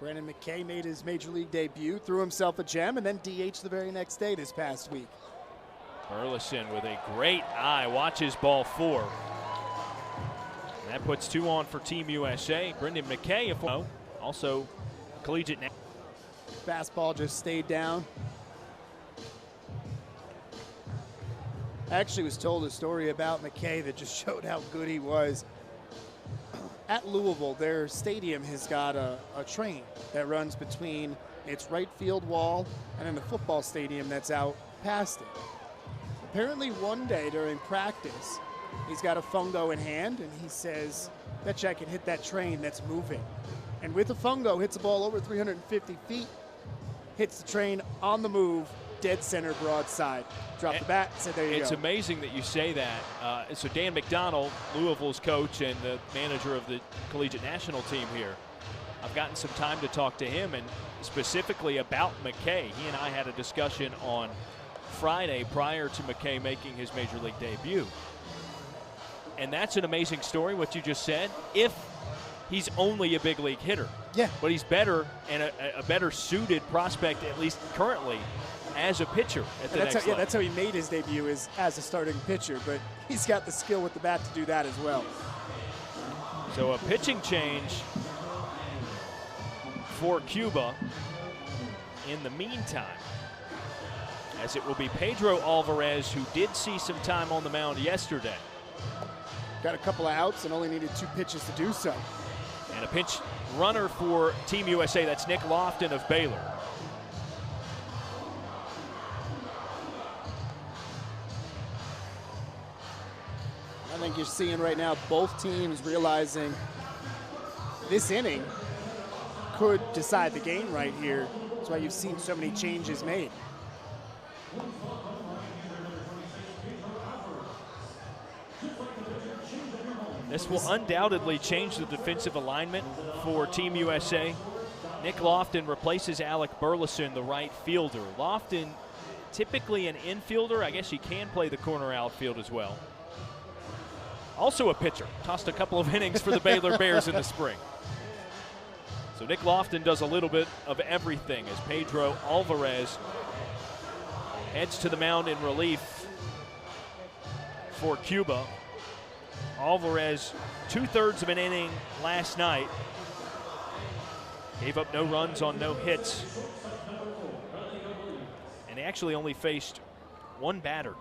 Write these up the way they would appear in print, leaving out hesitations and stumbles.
Brendan McKay made his major league debut, threw himself a gem, and then DH the very next day this past week. Burleson with a great eye, watches ball 4. And that puts 2 on for Team USA. Brendan McKay, also collegiate. Fastball just stayed down. I actually was told a story about McKay that just showed how good he was. At Louisville, their stadium has got a train that runs between its right field wall and then the football stadium that's out past it. Apparently one day during practice, he's got a fungo in hand and he says, "Bet you I can hit that train that's moving." And with the fungo, hits the ball over 350 feet, hits the train on the move, dead center broadside. Dropped the bat, said there you go. It's amazing that you say that. So Dan McDonald, Louisville's coach and the manager of the collegiate national team here, I've gotten some time to talk to him and specifically about McKay. He and I had a discussion on Friday prior to McKay making his major league debut. And that's an amazing story, what you just said, if he's only a big league hitter. Yeah. But he's better and a better suited prospect, at least currently, as a pitcher at the next level. Yeah, that's how he made his debut, is as a starting pitcher, but he's got the skill with the bat to do that as well. So a pitching change for Cuba in the meantime, as it will be Pedro Alvarez, who did see some time on the mound yesterday. Got a couple of outs and only needed 2 pitches to do so. And a pinch runner for Team USA, that's Nick Lofton of Baylor. I think you're seeing right now both teams realizing this inning could decide the game right here. That's why you've seen so many changes made. This will undoubtedly change the defensive alignment for Team USA. Nick Lofton replaces Alec Burleson, the right fielder. Lofton, typically an infielder. I guess he can play the corner outfield as well. Also a pitcher. Tossed a couple of innings for the Baylor Bears in the spring. So Nick Lofton does a little bit of everything as Pedro Alvarez heads to the mound in relief for Cuba. Alvarez, 2/3 of an inning last night. Gave up no runs on no hits. And he actually only faced 1 batter.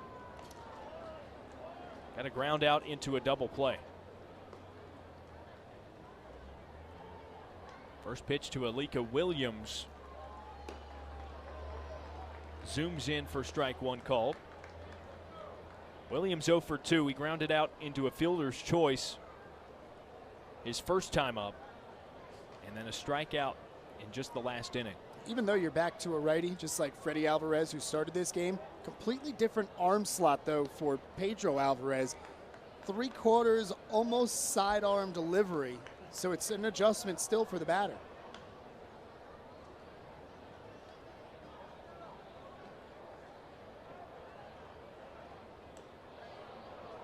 Got a ground out into a double play. First pitch to Alika Williams. Zooms in for strike 1 called. Williams 0 for 2. He grounded out into a fielder's choice his first time up, and then a strikeout in just the last inning. Even though you're back to a righty, just like Freddie Alvarez, who started this game, completely different arm slot, though, for Pedro Alvarez. 3/4, almost sidearm delivery, so it's an adjustment still for the batter.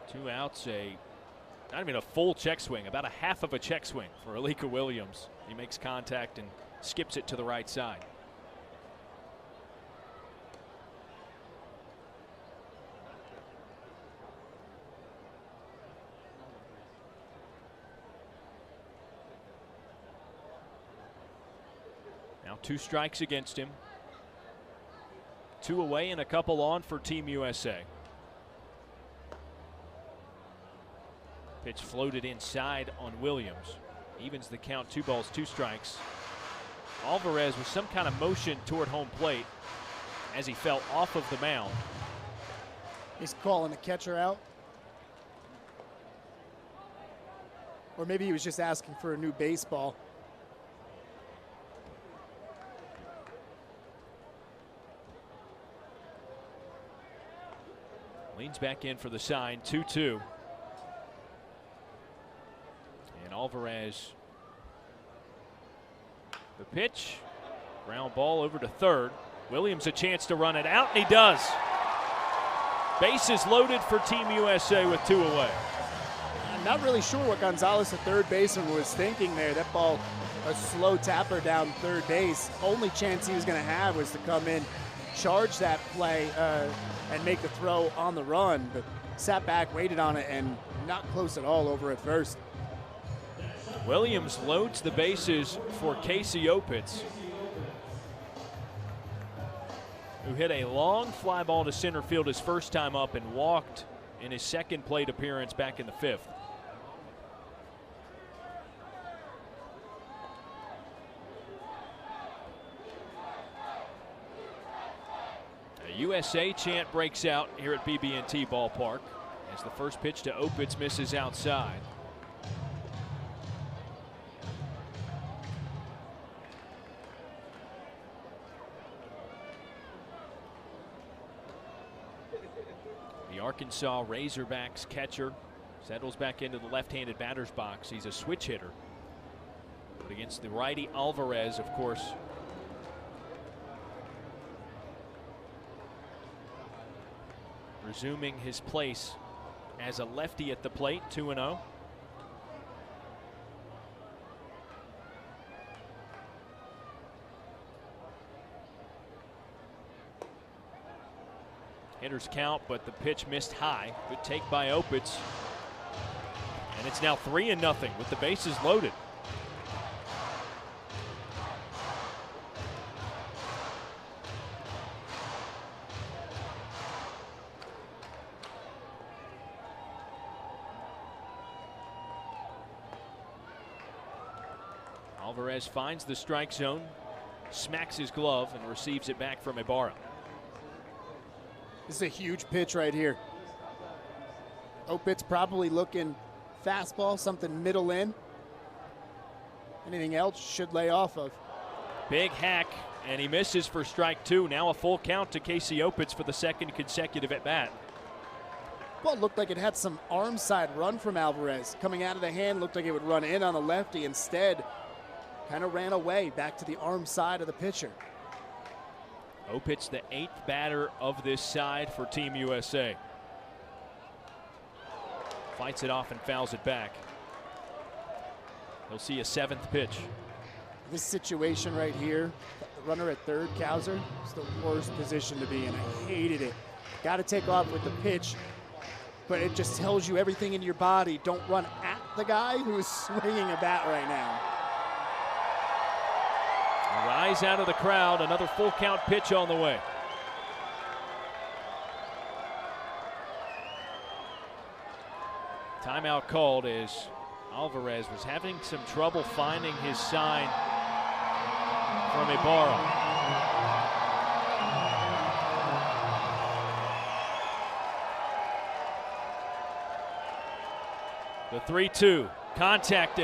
Two outs, not even a full check swing, about a half of a check swing for Alika Williams. He makes contact and skips it to the right side. Now 2 strikes against him. 2 away and a couple on for Team USA. Pitch floated inside on Williams. Evens the count, 2 balls, 2 strikes. Alvarez with some kind of motion toward home plate as he fell off of the mound. He's calling the catcher out. Or maybe he was just asking for a new baseball. Leans back in for the sign, 2-2. And Alvarez, the pitch, ground ball over to third. Williams a chance to run it out, and he does. Bases loaded for Team USA with 2 away. I'm not really sure what Gonzalez, the third baseman, was thinking there. That ball a slow tapper down third base. Only chance he was going to have was to come in, charge that play, and make the throw on the run, but sat back, waited on it, and not close at all over at first. Williams loads the bases for Casey Opitz, who hit a long fly ball to center field his first time up and walked in his second plate appearance back in the fifth. A USA chant breaks out here at BB&T Ballpark as the first pitch to Opitz misses outside. The Arkansas Razorbacks catcher settles back into the left-handed batter's box. He's a switch hitter. But against the righty Alvarez, of course, resuming his place as a lefty at the plate, 2-0. Hitters count, but the pitch missed high. Good take by Opitz. And it's now 3-0 with the bases loaded. Alvarez finds the strike zone, smacks his glove, and receives it back from Ibarra. This is a huge pitch right here. Opitz probably looking fastball, something middle in. Anything else should lay off of. Big hack, and he misses for strike two. Now a full count to Casey Opitz for the second consecutive at bat. Ball looked like it had some arm side run from Alvarez. Coming out of the hand, looked like it would run in on the lefty. Instead, kind of ran away back to the arm side of the pitcher. Opitz, the 8th batter of this side for Team USA. Fights it off and fouls it back. He'll see a 7th pitch. This situation right here, the runner at third, Cowser, is the worst position to be in. I hated it. Got to take off with the pitch, but it just tells you everything in your body. Don't run at the guy who is swinging a bat right now. Rise out of the crowd, another full count pitch on the way. Timeout called as Alvarez was having some trouble finding his sign from Ibarra. The 3-2 contact